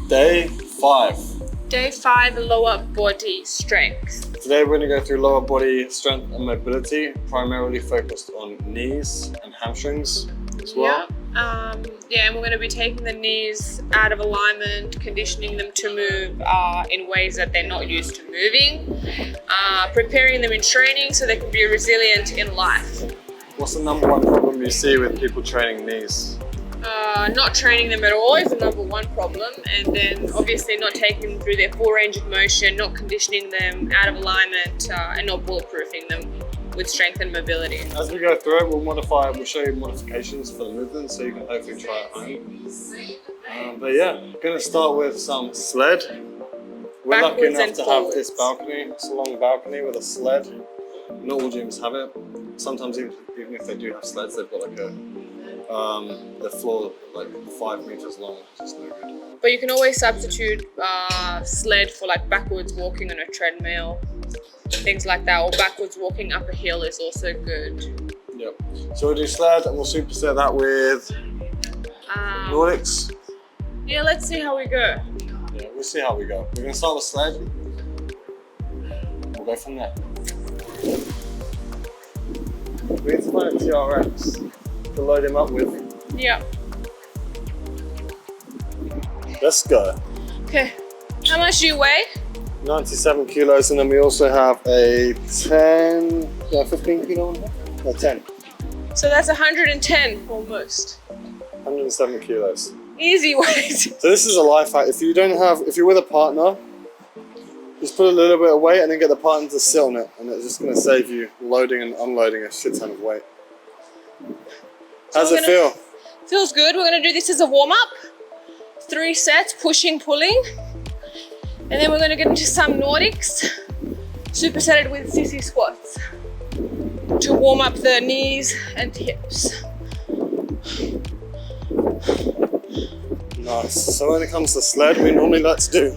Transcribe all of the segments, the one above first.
Day 5. Day 5, lower body strength. Today we're going to go through lower body strength and mobility, primarily focused on knees and hamstrings as well. Yeah, and we're going to be taking the knees out of alignment, conditioning them to move in ways that they're not used to moving, preparing them in training so they can be resilient in life. What's the number one problem you see with people training knees? Not training them at all is the number one problem, and then obviously not taking them through their full range of motion, not conditioning them out of alignment, and not bulletproofing them with strength and mobility. As we go through it, we'll show you modifications for the movement so you can hopefully try it at home. But yeah, I'm going to start with some sled. We're lucky enough to have this balcony. It's a long balcony with a sled. Not all gyms have it. Sometimes even if they do have sleds, they've got like the floor like 5 meters long, which is no good. But you can always substitute sled for like backwards walking on a treadmill, things like that, or backwards walking up a hill is also good. Yep. So we'll do sled and we'll superset that with nordics. Yeah, let's see how we go. Yeah, we'll see how we go. We're going to start with sled. We'll go from there. We need to find a TRX to load him up with. Yeah. Let's go. Okay. How much do you weigh? 97 kilos, and then we also have a 15 kilo one? No, 10. So that's 110 almost. 107 kilos. Easy weight. So this is a life hack. If you're with a partner, just put a little bit of weight and then get the partner to sit on it, and it's just going to save you loading and unloading a shit ton of weight. How's it feel? Feels good. We're going to do this as a warm-up. 3 sets, pushing, pulling. And then we're going to get into some nordics, supersetted with Sissy squats to warm up the knees and hips. Nice. So when it comes to sled, we normally like to do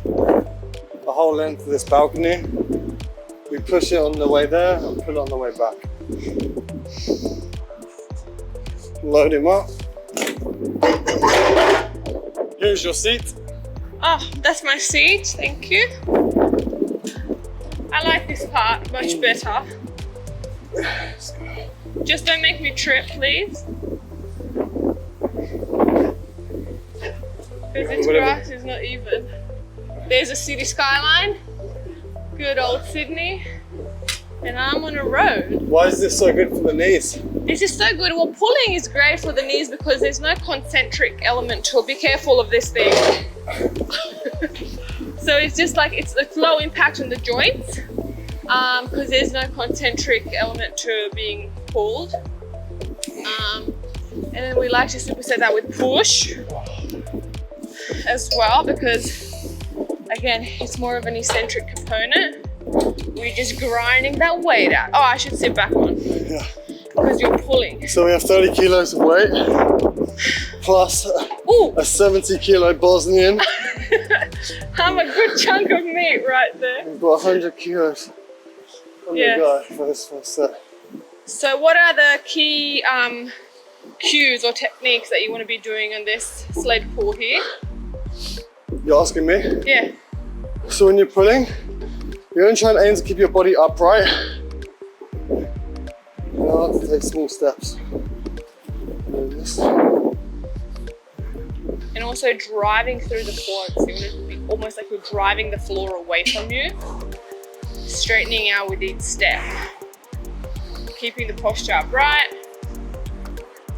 the whole length of this balcony. We push it on the way there and pull it on the way back. Load him up. Here's your seat. Oh, that's my seat, thank you. I like this part much better. Just don't make me trip, please. Because this grass is not even. There's a city skyline, good old Sydney, and I'm on a road. Why is this so good for the knees? This is so good. Well, pulling is great for the knees because there's no concentric element to it. Be careful of this thing. So it's just like, it's low impact on the joints because there's no concentric element to being pulled. And then we like to superset that with push as well because, again, it's more of an eccentric component. We're just grinding that weight out. Oh, I should sit back on. Yeah. Because you're pulling. So we have 30 kilos of weight plus a 70 kilo Bosnian. I'm a good chunk of meat right there. We've got 100 kilos on the go for this first set. So what are the key cues or techniques that you want to be doing on this sled pull here? You're asking me? Yeah. So when you're pulling, you're going to try and aim to keep your body upright. You have to take small steps. And also driving through the quads. You want to be almost like you're driving the floor away from you. Straightening out with each step. Keeping the posture upright.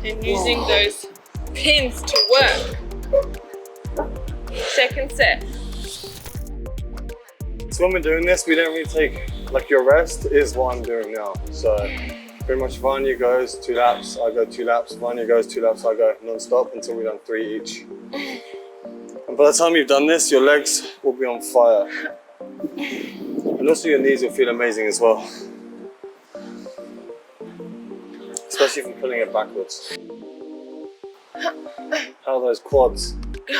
And using those pins to work. Second set. So when we're doing this, we don't really take, like your rest is what I'm doing now. So pretty much Vanya goes 2 laps, I go 2 laps, Vanya goes 2 laps, I go non-stop until we've done 3 each. And by the time you've done this, your legs will be on fire. And also your knees will feel amazing as well. Especially from pulling it backwards. How are those quads? Good.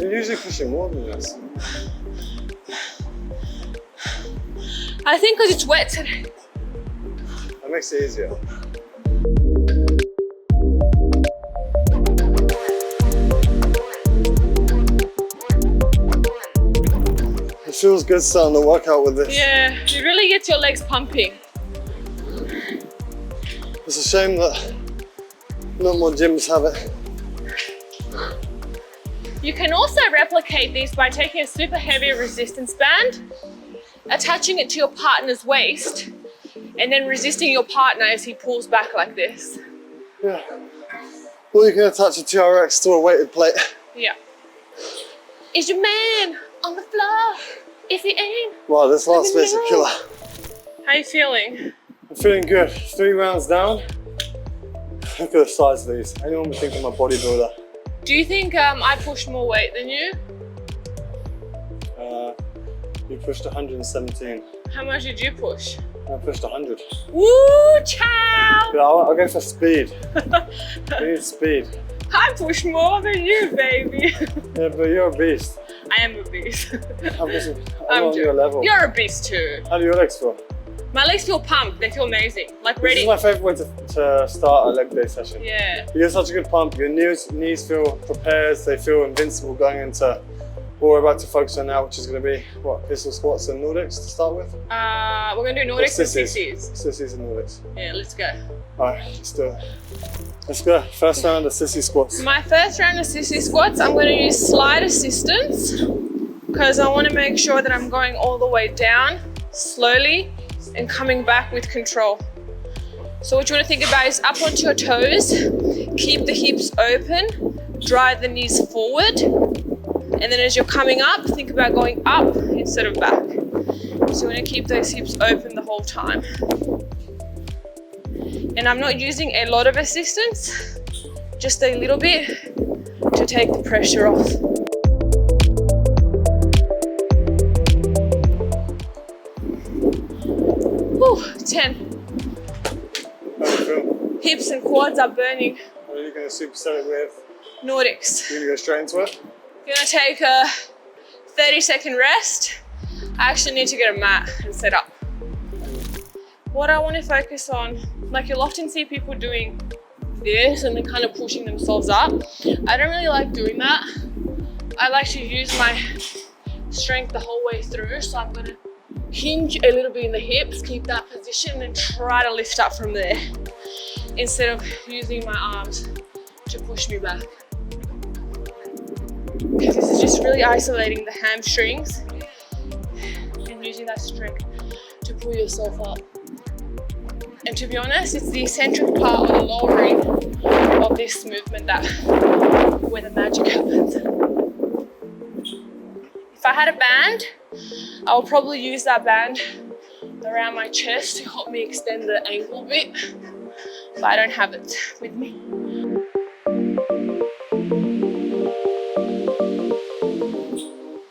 You're usually pushing more than this. I think because it's wet today. That makes it easier. feels good starting the workout with this. Yeah, it really gets your legs pumping. It's a shame that not more gyms have it. You can also replicate this by taking a super heavy resistance band, attaching it to your partner's waist, and then resisting your partner as he pulls back like this. Yeah. Or you can attach a TRX to a weighted plate. Yeah. Is your man on the floor? If he ain't. Wow, this last bit's a killer. How you feeling? I'm feeling good. 3 rounds down. Look at the size of these. Anyone would think I'm a bodybuilder. Do you think I pushed more weight than you? You pushed 117. How much did you push? I pushed 100. Woo, chow! Yeah, I'll go for speed. I need speed. I push more than you, baby. Yeah, but you're a beast. I am a beast. I'm on your level. You're a beast too. How do your legs feel? My legs feel pumped. They feel amazing. Like This ready. is my favorite way to start a leg day session. Yeah. You get such a good pump. Your knees feel prepared. They feel invincible going into what we're about to focus on now, which is going to be what, pistol squats and nordics to start with. We're gonna do nordics and sissies. Sissies and nordics. Yeah, let's go. All right, let's do it. Let's go. First round of sissy squats. My first round of sissy squats, I'm gonna use slide assistance because I want to make sure that I'm going all the way down slowly and coming back with control. So what you want to think about is up onto your toes, keep the hips open, drive the knees forward, and then as you're coming up, think about going up instead of back. So you want to keep those hips open the whole time. And I'm not using a lot of assistance, just a little bit to take the pressure off. Whew, 10. How do you feel? Hips and quads are burning. What are you going to superset it with? Nordics. You're going to go straight into it? Gonna take a 30-second rest. I actually need to get a mat and set up. What I want to focus on, like you'll often see people doing this and then kind of pushing themselves up. I don't really like doing that. I like to use my strength the whole way through. So I'm gonna hinge a little bit in the hips, keep that position and try to lift up from there instead of using my arms to push me back. Because this is just really isolating the hamstrings and using that strength to pull yourself up. And to be honest, it's the eccentric part or the lowering of this movement where the magic happens. If I had a band, I would probably use that band around my chest to help me extend the ankle a bit, but I don't have it with me.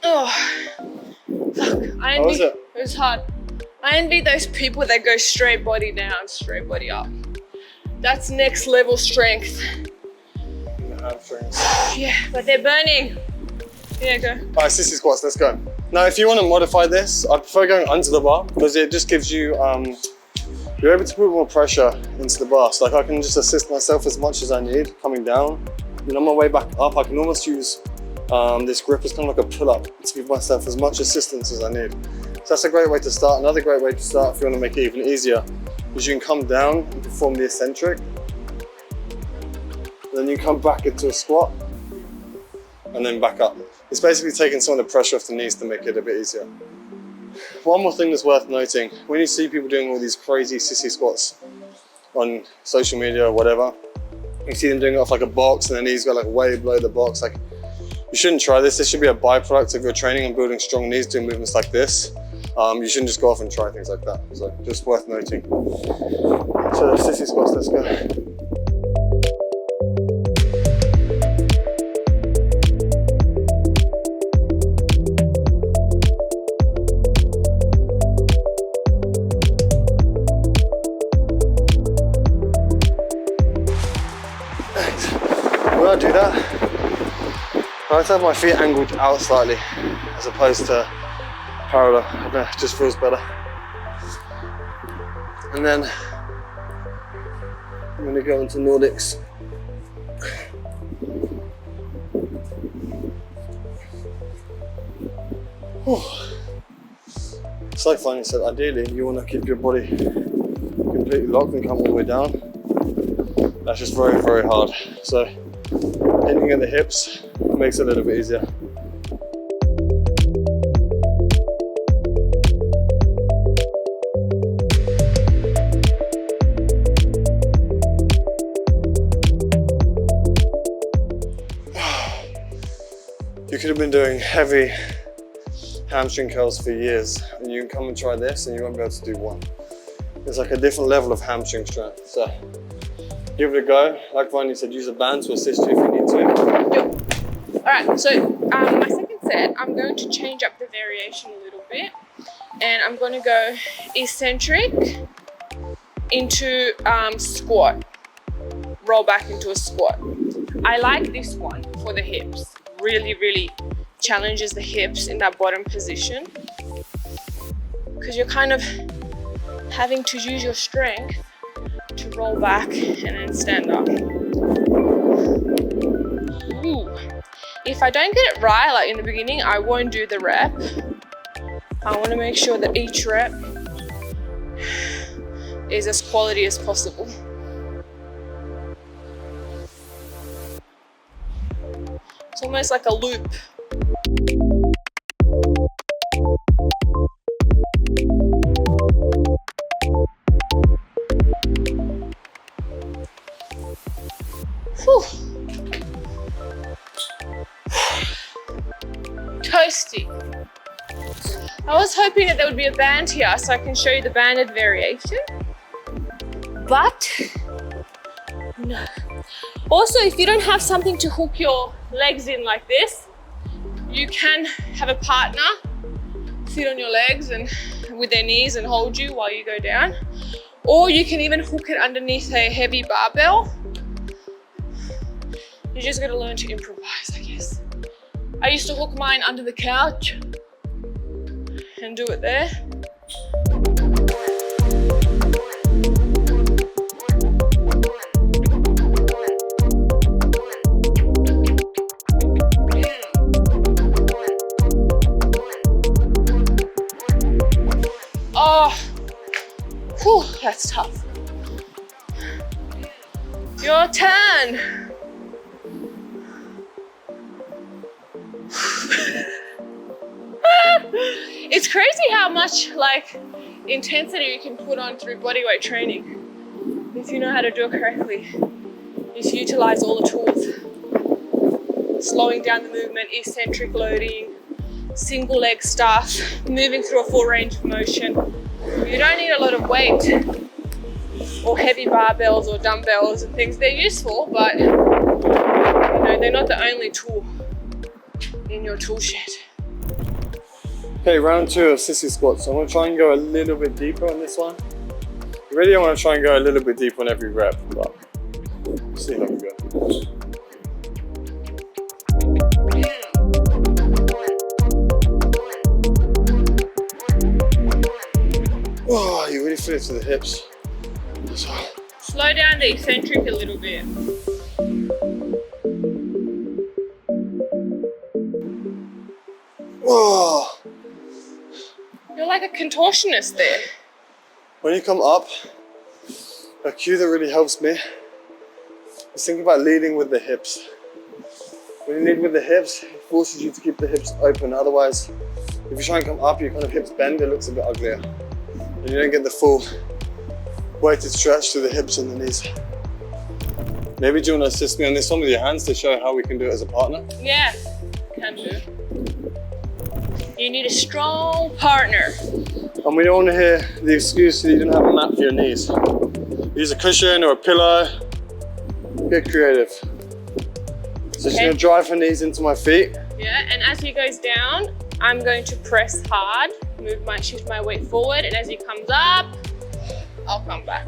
Oh, fuck. How was it? It was hard. I envy those people that go straight body down, straight body up. That's next level strength. In the hamstrings. Yeah, but they're burning. Yeah, go. All right, sissy squats, let's go. Now, if you want to modify this, I prefer going under the bar because it just gives you, you're able to put more pressure into the bar. So like I can just assist myself as much as I need coming down. And on my way back up, I can almost use this grip as kind of like a pull-up to give myself as much assistance as I need. So that's a great way to start. Another great way to start if you want to make it even easier is you can come down and perform the eccentric. Then you come back into a squat and then back up. It's basically taking some of the pressure off the knees to make it a bit easier. One more thing that's worth noting, when you see people doing all these crazy sissy squats on social media or whatever, you see them doing it off like a box and their knees go like way below the box. Like, you shouldn't try this. This should be a byproduct of your training and building strong knees, doing movements like this. You shouldn't just go off and try things like that. So just worth noting. So the sissy squats, let's go. When I do that, I like to have my feet angled out slightly as opposed to parallel. I don't know, it just feels better. And then I'm going to go into nordics. Whew. It's like Fanny said, ideally you want to keep your body completely locked and come all the way down. That's just very, very hard. So ending at the hips makes it a little bit easier. You could have been doing heavy hamstring curls for years, and you can come and try this and you won't be able to do one. It's like a different level of hamstring strength. So give it a go. Like Vanya said, use a band to assist you if you need to. Yep. All right, so my second set, I'm going to change up the variation a little bit, and I'm going to go eccentric into squat, roll back into a squat. I like this one for the hips. Really challenges the hips in that bottom position, because you're kind of having to use your strength to roll back and then stand up. Ooh. If I don't get it right, like in the beginning, I won't do the rep. I want to make sure that each rep is as quality as possible. It's almost like a loop. Whew. Toasty. I was hoping that there would be a band here so I can show you the banded variation, but no. Also, if you don't have something to hook your legs in like this, you can have a partner sit on your legs and with their knees and hold you while you go down. Or you can even hook it underneath a heavy barbell. You just gotta learn to improvise, I guess. I used to hook mine under the couch and do it there. Oh, whew, that's tough. Your turn. It's crazy how much like intensity you can put on through bodyweight training if you know how to do it correctly. Just utilize all the tools. Slowing down the movement, eccentric loading, single leg stuff, moving through a full range of motion. You don't need a lot of weight or heavy barbells or dumbbells and things. They're useful, but you know, they're not the only tool in your tool shed. Okay, round 2 of sissy squats. So I'm going to try and go a little bit deeper on this one. Really, I want to try and go a little bit deeper on every rep, but we'll see how we go. Oh, you really feel it to the hips. So. Slow down the eccentric a little bit. Whoa. You're like a contortionist there. When you come up, a cue that really helps me is think about leading with the hips. When you lead with the hips, it forces you to keep the hips open. Otherwise, if you try and come up, your kind of hips bend, it looks a bit uglier. And you don't get the full weighted stretch to the hips and the knees. Maybe do you want to assist me on this one with your hands to show how we can do it as a partner? Yeah, can do. You need a strong partner. And we don't want to hear the excuse that you didn't have a mat for your knees. Use a cushion or a pillow. Get creative. So she's going to drive her knees into my feet. Yeah, and as he goes down, I'm going to press hard, shift my weight forward, and as he comes up, I'll come back.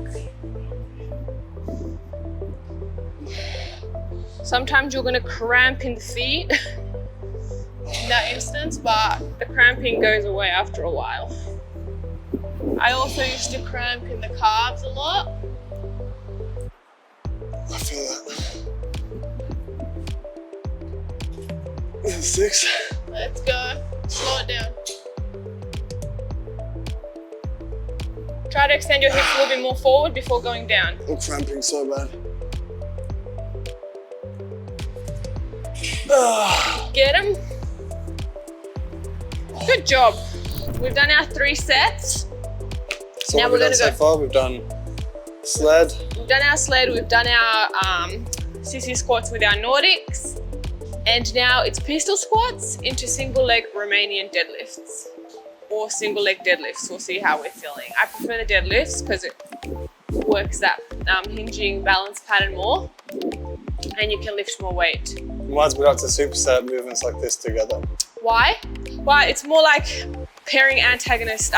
Sometimes you're going to cramp in the feet in that instance, but the cramping goes away after a while. I also used to cramp in the calves a lot. I feel that. 6. Let's go. Slow it down. Try to extend your hips a little bit more forward before going down. I'm cramping so bad. Get them. Good job. We've done our 3 sets. So now we're going to go. So far, we've done sled. We've done our sled. We've done our Sissy squats with our Nordics. And now it's pistol squats into single leg Romanian deadlifts. Or single leg deadlifts. We'll see how we're feeling. I prefer the deadlifts because it works that hinging balance pattern more. And you can lift more weight. Reminds me of the superset movements like this together. Why? Why? It's more like pairing agonist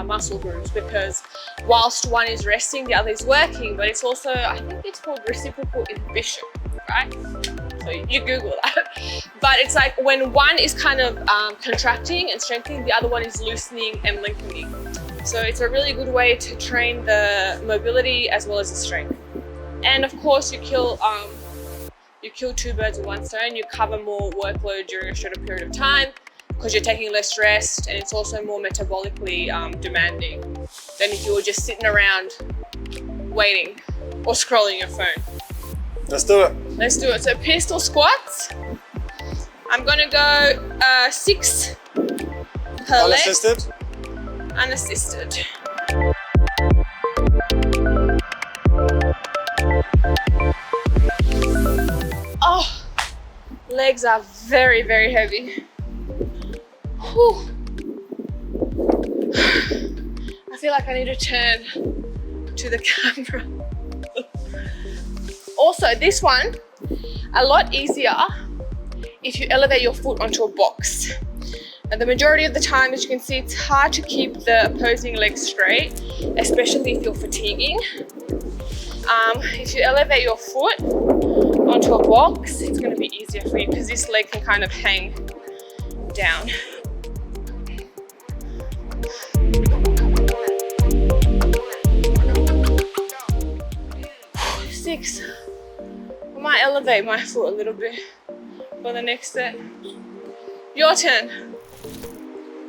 muscle groups, because whilst one is resting, the other is working, but it's also, I think it's called reciprocal inhibition, right? So you Google that. But it's like when one is kind of contracting and strengthening, the other one is loosening and lengthening. So it's a really good way to train the mobility as well as the strength. And of course, you kill 2 birds with 1 stone. You cover more workload during a shorter period of time because you're taking less rest, and it's also more metabolically demanding than if you were just sitting around waiting or scrolling your phone. Let's do it. Let's do it. So pistol squats. I'm gonna go 6 per leg. Unassisted? Unassisted. Oh, legs are very, very heavy. Whew. I feel like I need to turn to the camera. Also, this one, a lot easier if you elevate your foot onto a box. And the majority of the time, as you can see, it's hard to keep the opposing leg straight, especially if you're fatiguing. If you elevate your foot onto a box, it's going to be easier for you because this leg can kind of hang down. Six. I might elevate my foot a little bit for the next set. Your turn.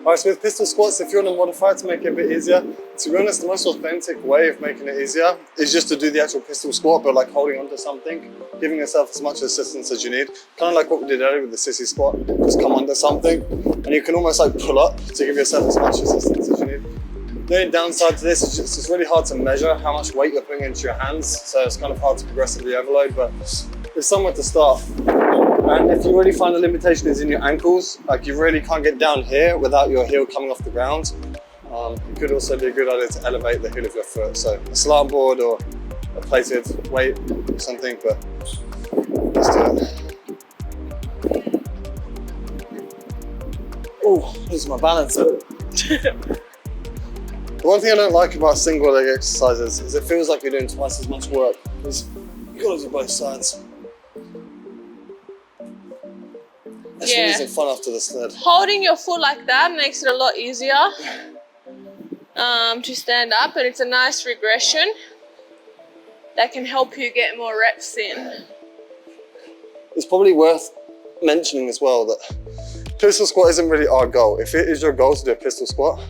Alright, so with pistol squats, if you want to modify it to make it a bit easier, to be honest, the most authentic way of making it easier is just to do the actual pistol squat, but like holding onto something, giving yourself as much assistance as you need. Kind of like what we did earlier with the Sissy squat, just come under something, and you can almost like pull up to give yourself as much assistance as you need. The only downside to this is it's really hard to measure how much weight you're putting into your hands, so it's kind of hard to progressively overload, but it's somewhere to start. And if you really find the limitation is in your ankles, like you really can't get down here without your heel coming off the ground, it could also be a good idea to elevate the heel of your foot. So a slant board or a plated weight or something, but let's do it. Oh, lose my balance. The one thing I don't like about single leg exercises is it feels like you're doing twice as much work because you've got to do both sides. This one isn't fun after the sled. Holding your foot like that makes it a lot easier to stand up, and it's a nice regression that can help you get more reps in. It's probably worth mentioning as well that pistol squat isn't really our goal. If it is your goal to do a pistol squat,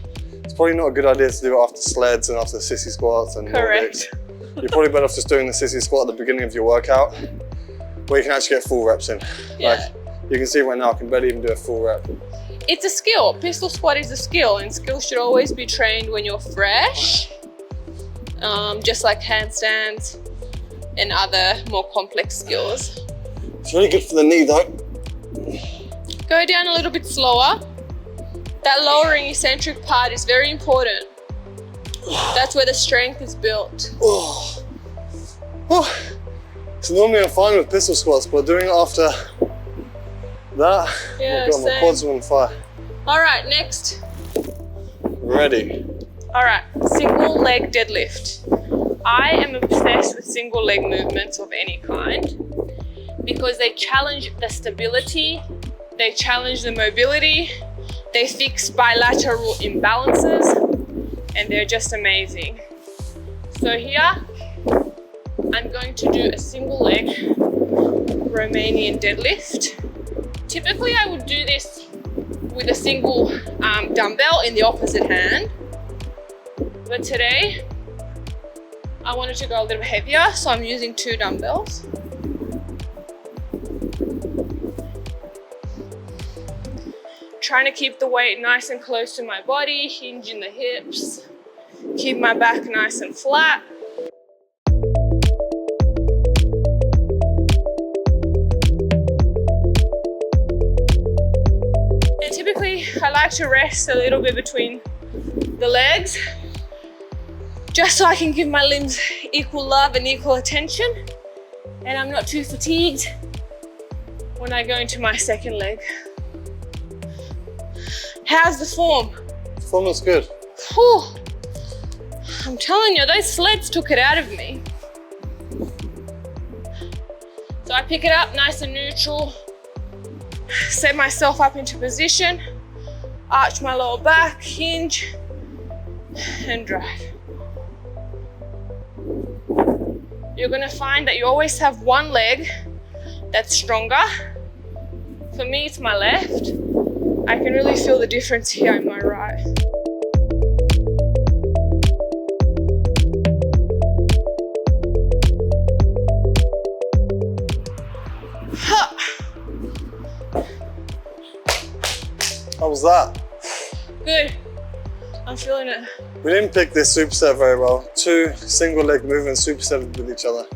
it's probably not a good idea to do it after sleds and after Sissy squats and nordics. You're probably better off just doing the Sissy squat at the beginning of your workout, where you can actually get full reps in. Yeah. Like, you can see right now, I can barely even do a full rep. It's a skill. Pistol squat is a skill, and skills should always be trained when you're fresh, just like handstands and other more complex skills. It's really good for the knee though. Go down a little bit slower. That lowering eccentric part is very important. That's where the strength is built. Oh. Oh. So normally I'm fine with pistol squats, but doing it after that, yeah, oh God, my quads are on fire. All right, next. Ready. All right, single leg deadlift. I am obsessed with single leg movements of any kind because they challenge the stability, they challenge the mobility, they fix bilateral imbalances, and they're just amazing. So here, I'm going to do a single leg Romanian deadlift. Typically, I would do this with a single dumbbell in the opposite hand. But today, I wanted to go a little bit heavier, so I'm using 2 dumbbells. Trying to keep the weight nice and close to my body, hinge in the hips, keep my back nice and flat. And typically, I like to rest a little bit between the legs, just so I can give my limbs equal love and equal attention, and I'm not too fatigued when I go into my second leg. How's the form? Form looks good. Whew. I'm telling you, those sleds took it out of me. So I pick it up nice and neutral, set myself up into position, arch my lower back, hinge, and drive. You're gonna find that you always have one leg that's stronger. For me, it's my left. I can really feel the difference here in my right. How was that? Good. I'm feeling it. We didn't pick this superset very well. 2 single leg movements supersetted with each other.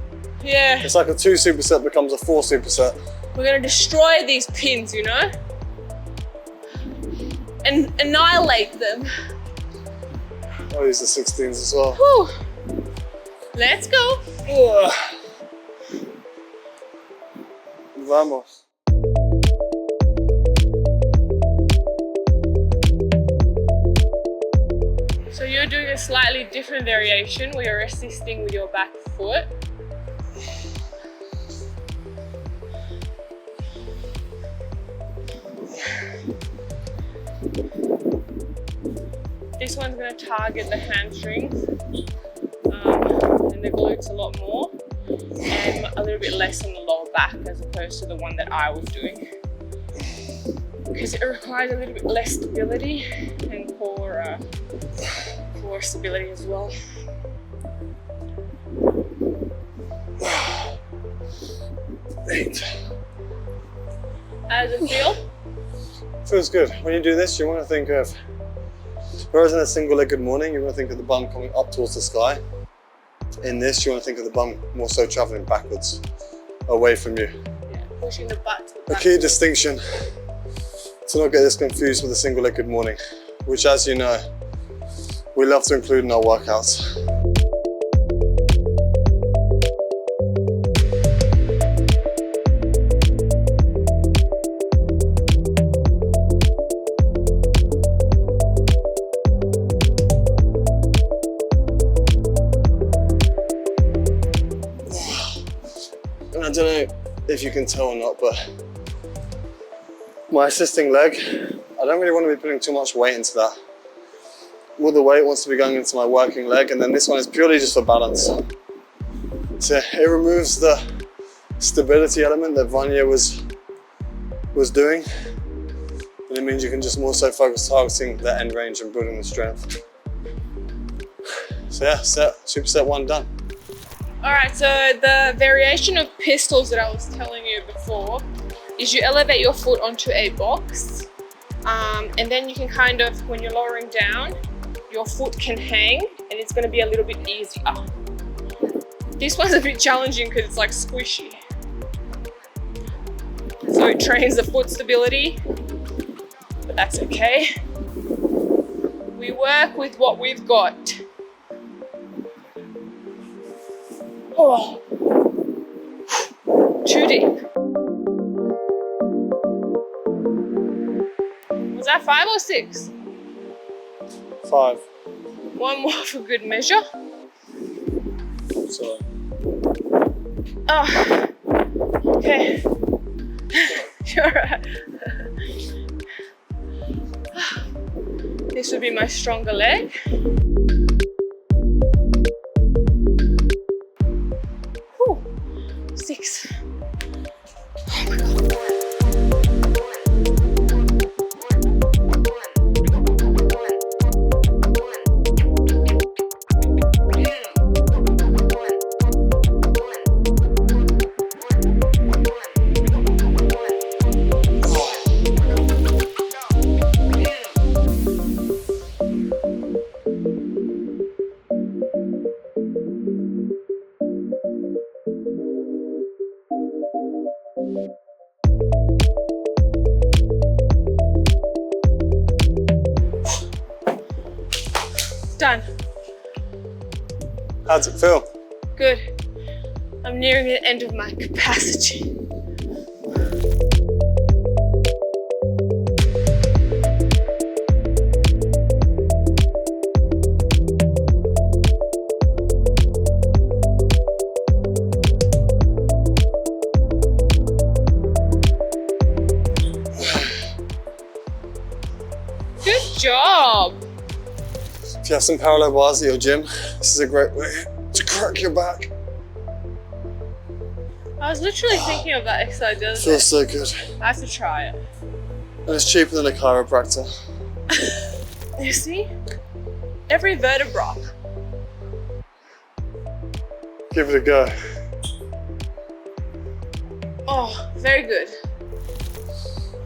Yeah. It's like a 2 superset becomes a 4 superset. We're gonna destroy these pins, you know? And annihilate them. I'll use the 16s as well. Whew. Let's go. Ugh. Vamos. So you're doing a slightly different variation where you're assisting with your back foot. This one's going to target the hamstrings and the glutes a lot more, and a little bit less on the lower back as opposed to the one that I was doing, because it requires a little bit less stability and core stability as well. Eight. How does it feel? Feels good. When you do this, you want to think of, whereas in a single-legged morning, you want to think of the bum coming up towards the sky. In this, you want to think of the bum more so traveling backwards, away from you. Yeah, pushing the butt to the A back. key distinction to not get this confused with a single-legged morning, which, as you know, we love to include in our workouts. And I don't know if you can tell or not, but my assisting leg, I don't really want to be putting too much weight into that. All the weight wants to be going into my working leg, and then this one is purely just for balance. So it removes the stability element that Vanya was doing, and it means you can just more so focus targeting the end range and building the strength. So yeah, superset 1 done. All right, so the variation of pistols that I was telling you before is you elevate your foot onto a box, and then you can kind of, when you're lowering down, your foot can hang and it's going to be a little bit easier. This one's a bit challenging because it's like squishy. So it trains the foot stability, but that's okay. We work with what we've got. Oh, too deep. Was that 5 or 6? 5. One more for good measure. So Oh, okay. You're right. This would be my stronger leg. Whew. 6. Oh my God. How's it feel? Good. I'm nearing the end of my capacity. Good job. If you have some parallel bars at your gym, this is a great way to crack your back. I was literally thinking of that exercise the other day. Feels so good. I have to try it. And it's cheaper than a chiropractor. You see? Every vertebra. Give it a go. Oh, very good.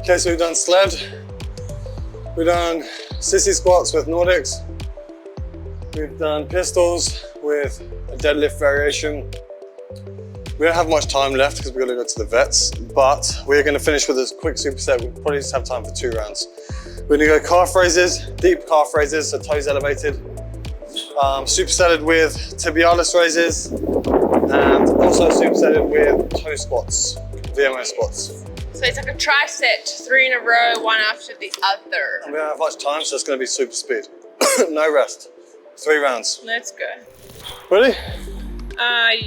Okay, so we've done sled. We've done sissy squats with nordics. We've done pistols with a deadlift variation. We don't have much time left because we're going to go to the vets, but we're going to finish with a quick superset. We probably just have time for 2 rounds. We're going to go calf raises, deep calf raises, so toes elevated. Supersetted with tibialis raises, and also supersetted with toe squats, VMO squats. So it's like a tricep, 3 in a row, one after the other. And we don't have much time, so it's going to be super speed. No rest. 3 rounds. Let's go. Ready?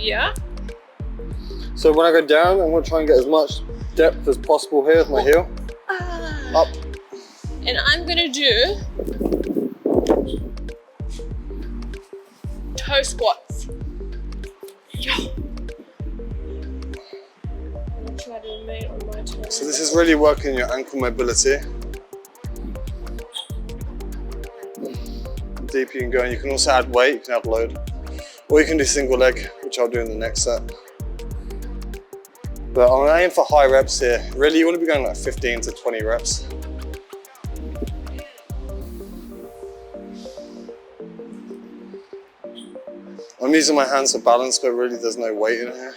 Yeah. So when I go down, I'm going to try and get as much depth as possible here with my heel. Up. And I'm going to do toe squats. Yo. I'm trying to remain on my toes. So this is really working your ankle mobility. Deep you can go, and you can also add weight, you can add load. Or you can do single leg, which I'll do in the next set. But I'm aiming for high reps here. Really, you want to be going like 15 to 20 reps. I'm using my hands for balance, but really there's no weight in here.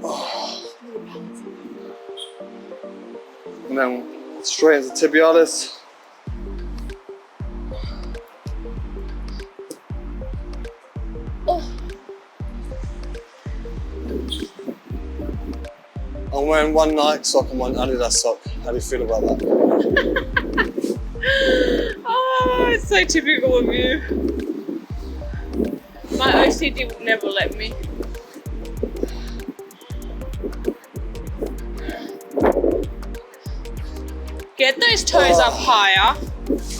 Oh. And then straight into tibialis. I'm wearing one Nike sock and one Adidas sock. How do you feel about that? Oh, it's so typical of you. My OCD would never let me. Get those toes up higher.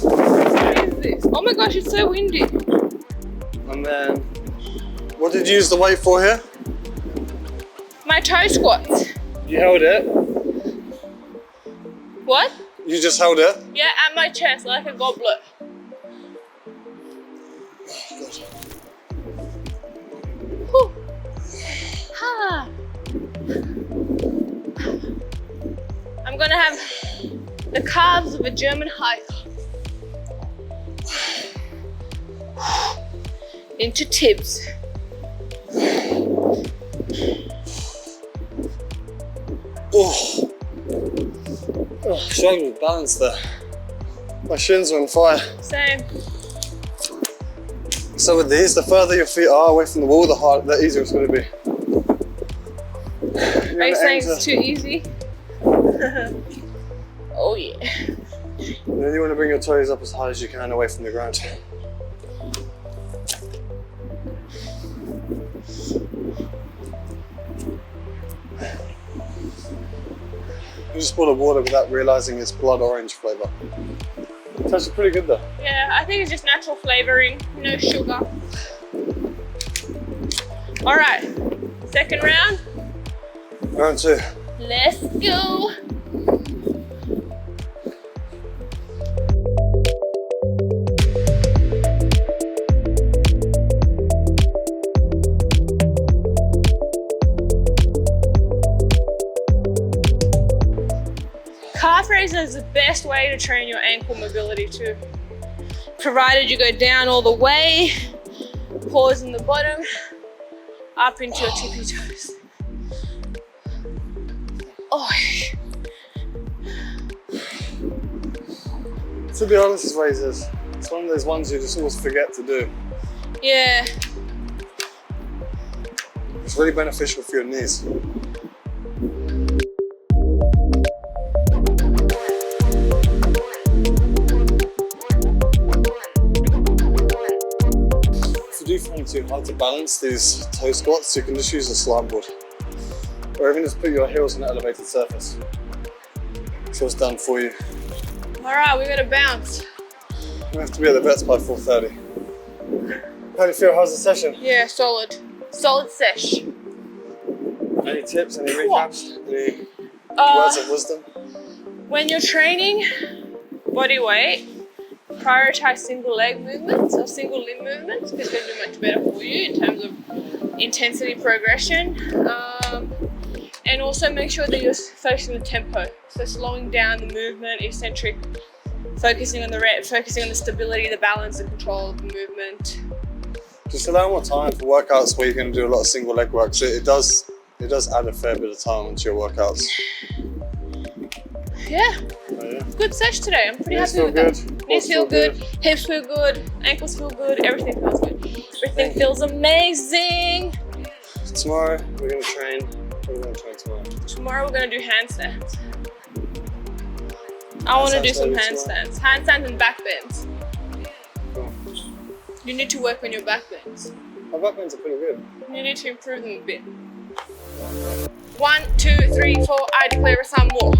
What is this? Oh my gosh, it's so windy. And then, what did you use the weight for here? My toe squats. You held it. What? You just held it? Yeah, at my chest, like a goblet. Whew. Ha. I'm gonna have the calves of a German hiker. Into tibs. Oh, struggling with balance there. My shins are on fire. Same. So with these, the further your feet are away from the wall, the easier it's going to be. Are you saying it's too easy? Oh yeah. And then you want to bring your toes up as high as you can away from the ground. I just bought a water without realizing it's blood orange flavor. It's actually pretty good though. Yeah, I think it's just natural flavoring, no sugar. All right, second round. Round 2. Let's go. Calf raiser is the best way to train your ankle mobility too. Provided you go down all the way, pause in the bottom, up into your tippy toes. Oh. To be honest, it's raises. It's one of those ones you just always forget to do. Yeah. It's really beneficial for your knees. If you do find too hard to balance these toe squats, you can just use a slide board. Or even just put your heels on an elevated surface. So it's done for you. Alright, we gotta bounce. We have to be at the vets by 4:30. How do you feel? How's the session? Yeah, solid. Solid sesh. Any tips, any recaps, any words of wisdom? When you're training body weight, prioritize single leg movements or single limb movements because they're going to do much better for you in terms of intensity progression. And also make sure that you're focusing on the tempo. So slowing down the movement, eccentric, focusing on the rep, focusing on the stability, the balance, the control of the movement. Just allow more time for workouts where you're going to do a lot of single leg work. So it does add a fair bit of time into your workouts. Yeah. Oh, yeah. Good sesh today. I'm pretty happy with that. Knees feel good, hips feel good, ankles feel good, everything feels good. Everything feels amazing. Tomorrow we're going to train. What are we going to train tomorrow? Tomorrow we're going to do handstands. I want to do some handstands. Handstands and back bends. Cool. You need to work on your back bends. My back bends are pretty good. You need to improve them a bit. 1, 2, 3, 4, I declare a sun more.